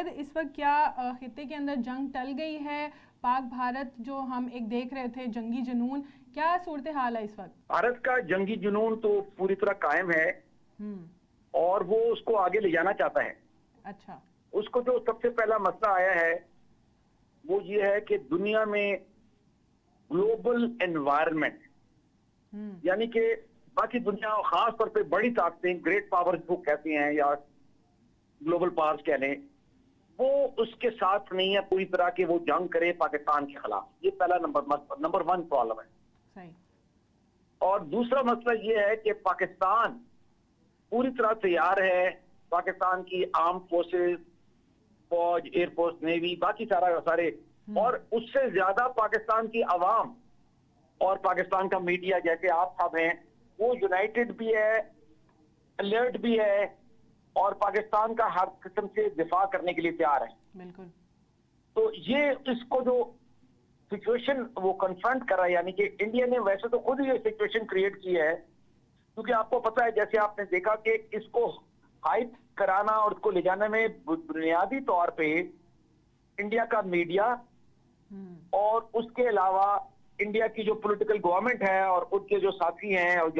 خالد اس وقت کیا خطے کے اندر جنگ ٹل گئی ہے؟ پاک بھارت جو ہم ایک دیکھ رہے تھے جنگی جنون، کیا صورتحال ہے اس وقت؟ بھارت کا جنگی جنون تو پوری طرح قائم ہے اور وہ اس کو آگے لے جانا چاہتا ہے۔ اچھا، اس کو جو سب سے پہلا مسئلہ آیا ہے وہ یہ ہے کہ دنیا میں گلوبل انوائرمنٹ، یعنی کہ باقی دنیا خاص طور پہ بڑی طاقتیں، گریٹ پاور کو کہتے ہیں یا گلوبل پاورز کہہ لیں، وہ اس کے ساتھ نہیں ہے پوری طرح کہ وہ جنگ کرے پاکستان کے خلاف۔ یہ پہلا نمبر 1 پرابلم ہے۔ صحیح۔ اور دوسرا مسئلہ یہ ہے کہ پاکستان پوری طرح تیار ہے، پاکستان کی آرم فورسز، فوج، ایئر فورس، نیوی، باقی سارے، اور اس سے زیادہ پاکستان کی عوام اور پاکستان کا میڈیا جیسے آپ سب ہیں وہ یونائٹڈ بھی ہے، الرٹ بھی ہے، اور پاکستان کا ہر قسم سے دفاع کرنے کے لیے تیار ہے۔ بالکل۔ تو یہ اس کو جو سچویشن وہ کنفرنٹ کر رہا ہے، یعنی کہ انڈیا نے ویسے تو خود ہی یہ سچویشن کریٹ کی ہے، کیونکہ آپ کو پتا ہے جیسے آپ نے دیکھا کہ اس کو ہائپ کرانا اور اس کو لے جانے میں بنیادی طور پہ انڈیا کا میڈیا اور اس کے علاوہ انڈیا کی جو پولیٹیکل گورنمنٹ ہے اور ان کے جو ساتھی ہیں اور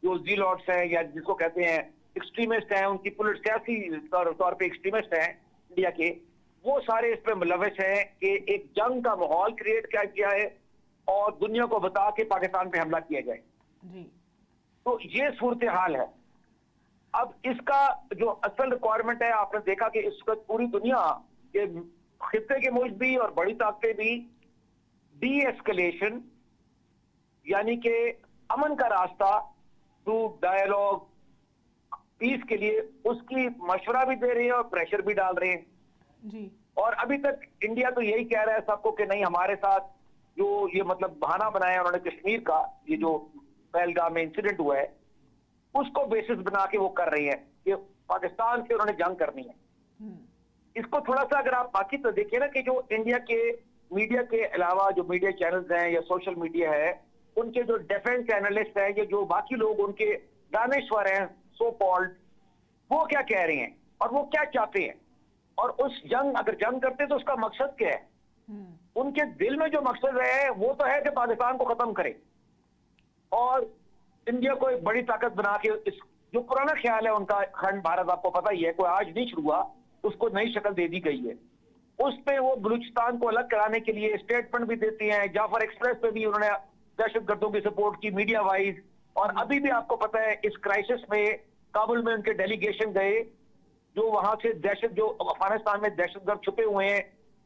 جو زیلوٹس ہیں یا جس کو کہتے ہیں ایکسٹریمسٹ ہیں، ان کی سیاسی طور پہ ایکسٹریمسٹ ہیں انڈیا کے، وہ سارے اس پہ ملوث ہیں کہ ایک جنگ کا ماحول کریٹ کیا ہے اور دنیا کو بتا کے پاکستان پہ حملہ کیا جائے۔ جی۔ تو یہ صورتحال ہے۔ اب اس کا جو اصل ریکوائرمنٹ ہے، آپ نے دیکھا کہ اس وقت پوری دنیا کے خطے کے ملک بھی اور بڑی طاقتیں بھی ڈی ایسکلیشن، یعنی کہ امن کا راستہ تھرو ڈائیلاگ، پیس کے لیے اس کی مشورہ بھی دے رہے ہیں اور پریشر بھی ڈال رہے ہیں۔ جی۔ اور ابھی تک انڈیا تو یہی کہہ رہا ہے سب کو کہ نہیں، ہمارے ساتھ جو یہ مطلب بہانہ بنایا انہوں نے کشمیر کا، یہ جو پہلگام میں انسیڈنٹ ہوا ہے، اس کو بیسس بنا کے وہ کر رہی ہیں کہ پاکستان سے انہوں نے جنگ کرنی ہے۔ اس کو تھوڑا سا اگر آپ باقی تو دیکھیں نا کہ جو انڈیا کے میڈیا کے علاوہ جو میڈیا چینلز ہیں یا سوشل میڈیا ہے، ان کے جو ڈیفنس اینالسٹ ہیں یا جو باقی لوگ ان کے دانشور ہیں سو کالڈ، وہ کیا کہہ رہے ہیں اور وہ کیا چاہتے ہیں، اور اس اگر جنگ کرتے تو اس کا مقصد کیا ہے؟ ان کے دل میں جو مقصد ہے وہ تو ہے کہ پاکستان کو ختم کرے اور انڈیا کو ایک بڑی طاقت بنا کے، اس جو پرانا خیال ہے ان کا اکھنڈ بھارت، آپ کو پتہ ہی ہے، کوئی آج نہیں شروع ہوا، اس کو نئی شکل دے دی گئی ہے۔ اس پہ وہ بلوچستان کو الگ کرانے کے لیے اسٹیٹمنٹ بھی دیتے ہیں، جعفر ایکسپریس پہ بھی انہوں نے دہشت گردوں کی سپورٹ کی میڈیا وائز، اور ابھی بھی آپ کو پتہ ہے اس کرائسس میں کابل میں ان کے ڈیلیگیشن گئے جو وہاں سے جو افغانستان میں دہشت گرد چھپے ہوئے ہیں،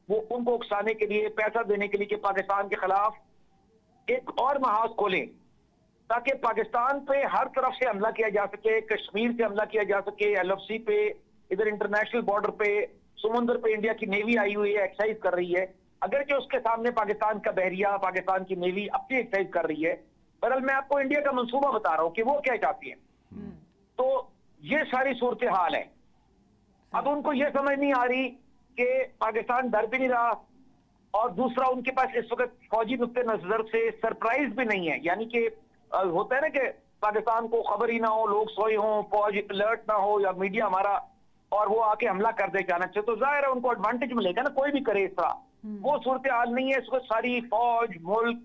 وہ ان کو اکسانے کے لیے، پیسہ دینے کے لیے کہ پاکستان کے خلاف ایک اور محاذ کھولیں تاکہ پاکستان پہ ہر طرف سے حملہ کیا جا سکے، کشمیر سے حملہ کیا جا سکے، LFC پہ، ادھر انٹرنیشنل بارڈر پہ، سمندر پہ انڈیا کی نیوی آئی ہوئی ہے، ایکسرسائز کر رہی ہے، اگرچہ اس کے سامنے پاکستان کا بحریہ، پاکستان کی نیوی اپنی ایکسرسائز کر رہی ہے، بہرحال میں آپ کو انڈیا کا منصوبہ بتا رہا ہوں کہ وہ کیا چاہتی ہیں۔ تو یہ ساری صورتحال ہے۔ اب ان کو یہ سمجھ نہیں آ رہی کہ پاکستان ڈر بھی نہیں رہا، اور دوسرا ان کے پاس اس وقت فوجی نقطۂ نظر سے سرپرائز بھی نہیں ہے، یعنی کہ ہوتا ہے نا کہ پاکستان کو خبر ہی نہ ہو، لوگ سوئے ہوں، فوج الرٹ نہ ہو یا میڈیا ہمارا، اور وہ آ کے حملہ کر دے اچانک سے، تو ظاہر ہے ان کو ایڈوانٹیج ملے گا نا، کوئی بھی کرے اس طرح۔ وہ صورتحال نہیں ہے اس وقت، ساری فوج، ملک،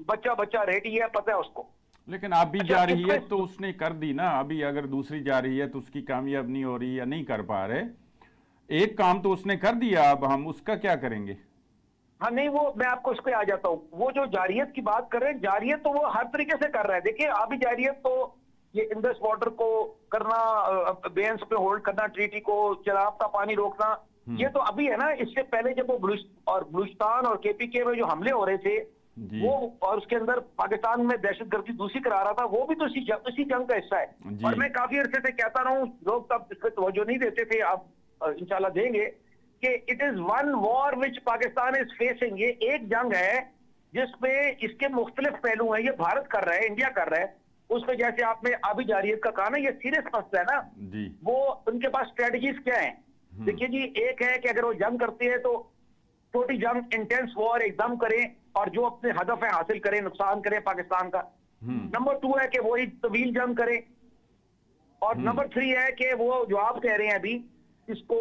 بچہ ریڈی ہے، پتہ ہے اس کو۔ لیکن ابھی جارحیت تو اس نے کر دی نا، ابھی اگر دوسری جارحیت اس کی کامیاب نہیں ہو رہی یا نہیں کر پا رہے، ایک کام تو اس نے کر دیا، اب ہم اس کا کیا کریں گے؟ ہاں نہیں، وہ میں آپ کو اس پہ آ جاتا ہوں، وہ جو جارحیت کی بات کر رہے ہیں، جارحیت تو وہ ہر طریقے سے کر رہا ہے۔ دیکھیں ابھی جارحیت تو یہ انڈس واٹر کو کرنا، بینس پہ ہولڈ کرنا، ٹریٹی کو، چناب کا پانی روکنا، یہ تو ابھی ہے نا۔ اس سے پہلے جب وہ بلوچستان اور KPK میں جو حملے ہو رہے تھے وہ، اور اس کے اندر پاکستان میں دہشت گردی دوسری کرا رہا تھا، وہ بھی تو اسی جنگ کا حصہ ہے۔ اور میں کافی عرصے سے کہتا رہا ہوں، لوگ تب اس پہ توجہ نہیں دیتے تھے، اب انشاءاللہ دیں گے کہ it is one war which Pakistan is facing. یہ ایک جنگ ہے جس پہ اس کے مختلف پہلو ہیں، یہ بھارت کر رہا ہے، انڈیا کر رہا ہے، اس پہ جیسے آپ نے ابھی جارحیت کا کہا نا، یہ سیریس مسئلہ ہے نا، وہ ان کے پاس اسٹریٹجیز کیا ہیں؟ دیکھیے جی، ایک ہے کہ اگر وہ جنگ کرتے ہیں تو چھوٹی جنگ، انٹینس وار ایک دم کریں اور جو اپنے ہدف ہے حاصل کریں، نقصان کریں پاکستان کا۔ نمبر 2 ہے کہ وہی طویل جنگ کریں، اور نمبر 3 ہے کہ وہ جو آپ کہہ رہے ہیں ابھی، اس کو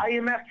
IMF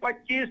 25